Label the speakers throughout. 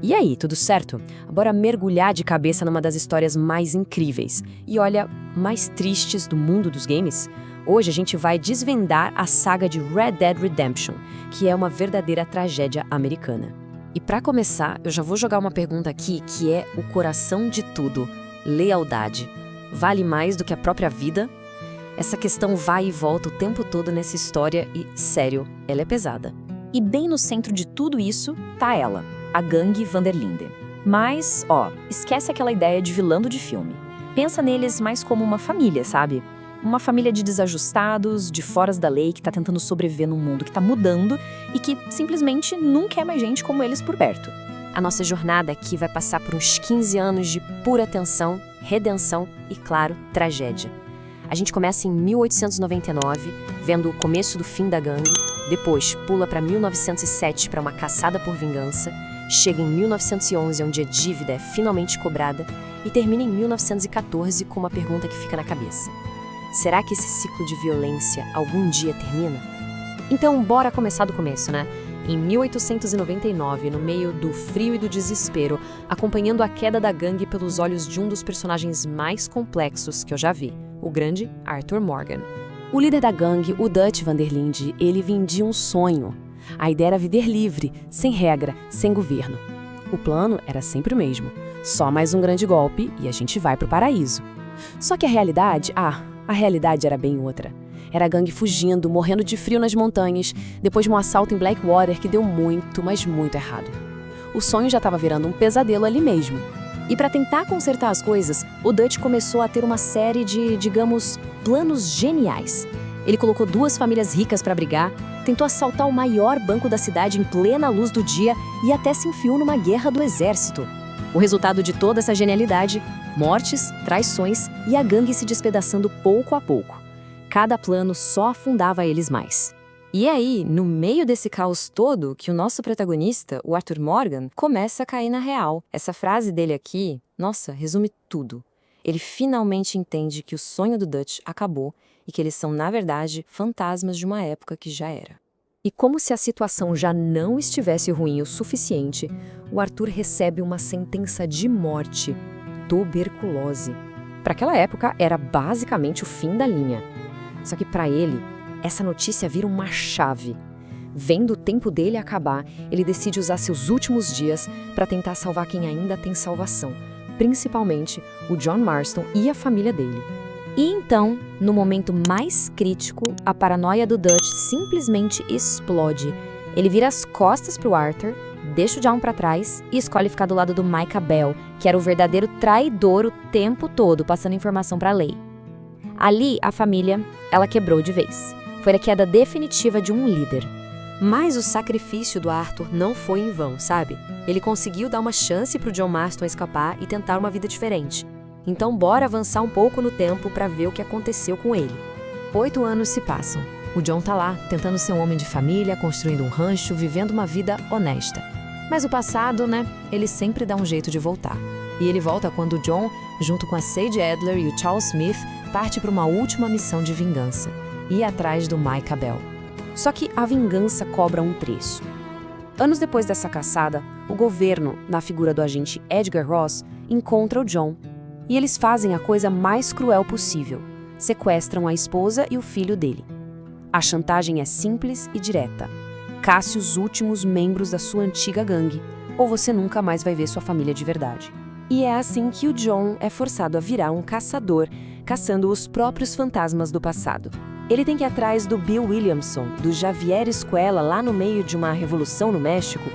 Speaker 1: E aí, tudo certo? Bora mergulhar de cabeça numa das histórias mais incríveis e, olha, mais tristes do mundo dos games? Hoje a gente vai desvendar a saga de Red Dead Redemption, que é uma verdadeira tragédia americana. E pra começar, eu já vou jogar uma pergunta aqui que é o coração de tudo: lealdade. Vale mais do que a própria vida? Essa questão vai e volta o tempo todo nessa história e, sério, ela é pesada. E bem no centro de tudo isso tá ela, a gangue Van der Linden. Mas, esquece aquela ideia de vilão de filme. Pensa neles mais como uma família, sabe? Uma família de desajustados, de foras da lei, que tá tentando sobreviver num mundo que tá mudando e que simplesmente não quer mais gente como eles por perto. A nossa jornada aqui vai passar por uns 15 anos de pura tensão, redenção e, claro, tragédia. A gente começa em 1899, vendo o começo do fim da gangue, depois pula para 1907 para uma caçada por vingança, chega em 1911, onde a dívida é finalmente cobrada, e termina em 1914 com uma pergunta que fica na cabeça: será que esse ciclo de violência algum dia termina? Então, bora começar do começo, né? Em 1899, no meio do frio e do desespero, acompanhando a queda da gangue pelos olhos de um dos personagens mais complexos que eu já vi, o grande Arthur Morgan. O líder da gangue, o Dutch Van der Linde, ele vendia um sonho. A ideia era viver livre, sem regra, sem governo. O plano era sempre o mesmo: só mais um grande golpe e a gente vai pro paraíso. Só que a realidade era bem outra. Era a gangue fugindo, morrendo de frio nas montanhas, depois de um assalto em Blackwater que deu muito, mas muito errado. O sonho já estava virando um pesadelo ali mesmo. E para tentar consertar as coisas, o Dutch começou a ter uma série de, digamos, planos geniais. Ele colocou duas famílias ricas para brigar, tentou assaltar o maior banco da cidade em plena luz do dia e até se enfiou numa guerra do exército. O resultado de toda essa genialidade: mortes, traições e a gangue se despedaçando pouco a pouco. Cada plano só afundava eles mais. E é aí, no meio desse caos todo, que o nosso protagonista, o Arthur Morgan, começa a cair na real. Essa frase dele aqui, nossa, resume tudo. Ele finalmente entende que o sonho do Dutch acabou e que eles são, na verdade, fantasmas de uma época que já era. E como se a situação já não estivesse ruim o suficiente, o Arthur recebe uma sentença de morte: tuberculose. Para aquela época, era basicamente o fim da linha. Só que para ele, essa notícia vira uma chave. Vendo o tempo dele acabar, ele decide usar seus últimos dias para tentar salvar quem ainda tem salvação, principalmente o John Marston e a família dele. E então, no momento mais crítico, a paranoia do Dutch simplesmente explode. Ele vira as costas pro Arthur, deixa o John para trás e escolhe ficar do lado do Micah Bell, que era o verdadeiro traidor o tempo todo, passando informação para a lei. Ali, a família, ela quebrou de vez. Foi a queda definitiva de um líder. Mas o sacrifício do Arthur não foi em vão, sabe? Ele conseguiu dar uma chance pro John Marston escapar e tentar uma vida diferente. Então bora avançar um pouco no tempo para ver o que aconteceu com ele. 8 anos se passam. O John tá lá, tentando ser um homem de família, construindo um rancho, vivendo uma vida honesta. Mas o passado, né? Ele sempre dá um jeito de voltar. E ele volta quando o John, junto com a Sage Adler e o Charles Smith, parte para uma última missão de vingança: ir atrás do Micah Bell. Só que a vingança cobra um preço. Anos depois dessa caçada, o governo, na figura do agente Edgar Ross, encontra o John. E eles fazem a coisa mais cruel possível: sequestram a esposa e o filho dele. A chantagem é simples e direta: casse os últimos membros da sua antiga gangue, ou você nunca mais vai ver sua família de verdade. E é assim que o John é forçado a virar um caçador, caçando os próprios fantasmas do passado. Ele tem que ir atrás do Bill Williamson, do Javier Escuela, lá no meio de uma revolução no México.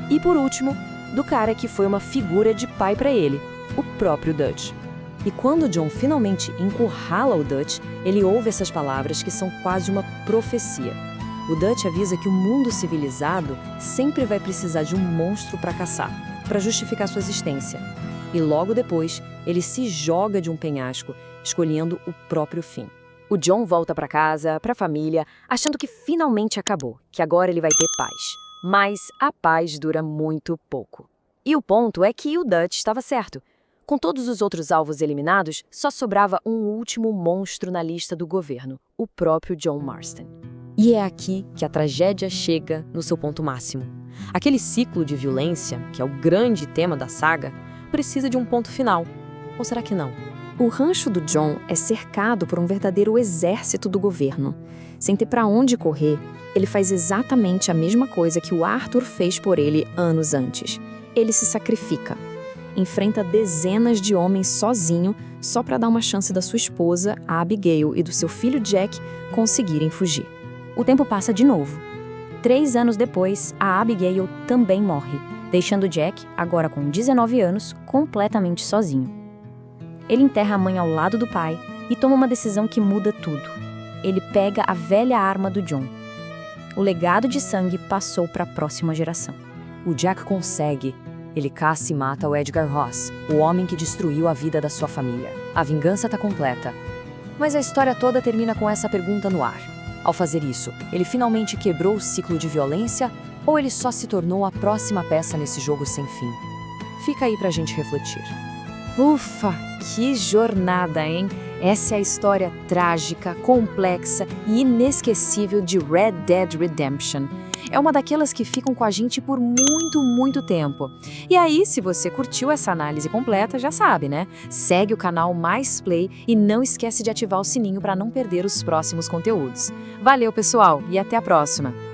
Speaker 1: E por último, do cara que foi uma figura de pai para ele, o próprio Dutch. E quando o John finalmente encurrala o Dutch, ele ouve essas palavras que são quase uma profecia. O Dutch avisa que o mundo civilizado sempre vai precisar de um monstro para caçar, para justificar sua existência. E logo depois, ele se joga de um penhasco, escolhendo o próprio fim. O John volta para casa, para a família, achando que finalmente acabou, que agora ele vai ter paz. Mas a paz dura muito pouco. E o ponto é que o Dutch estava certo. Com todos os outros alvos eliminados, só sobrava um último monstro na lista do governo: o próprio John Marston. E é aqui que a tragédia chega no seu ponto máximo. Aquele ciclo de violência, que é o grande tema da saga, precisa de um ponto final. Ou será que não?
Speaker 2: O rancho do John é cercado por um verdadeiro exército do governo. Sem ter para onde correr, ele faz exatamente a mesma coisa que o Arthur fez por ele anos antes. Ele se sacrifica. Enfrenta dezenas de homens sozinho só para dar uma chance da sua esposa, a Abigail, e do seu filho Jack conseguirem fugir.
Speaker 3: O tempo passa de novo. 3 anos depois, a Abigail também morre, deixando Jack, agora com 19 anos, completamente sozinho. Ele enterra a mãe ao lado do pai e toma uma decisão que muda tudo. Ele pega a velha arma do John. O legado de sangue passou para a próxima geração.
Speaker 1: O Jack consegue. Ele caça e mata o Edgar Ross, o homem que destruiu a vida da sua família. A vingança está completa. Mas a história toda termina com essa pergunta no ar. Ao fazer isso, ele finalmente quebrou o ciclo de violência ou ele só se tornou a próxima peça nesse jogo sem fim? Fica aí pra gente refletir.
Speaker 2: Ufa, que jornada, hein? Essa é a história trágica, complexa e inesquecível de Red Dead Redemption. É uma daquelas que ficam com a gente por muito, muito tempo. E aí, se você curtiu essa análise completa, já sabe, né? Segue o canal Mais Play e não esquece de ativar o sininho para não perder os próximos conteúdos. Valeu, pessoal, e até a próxima!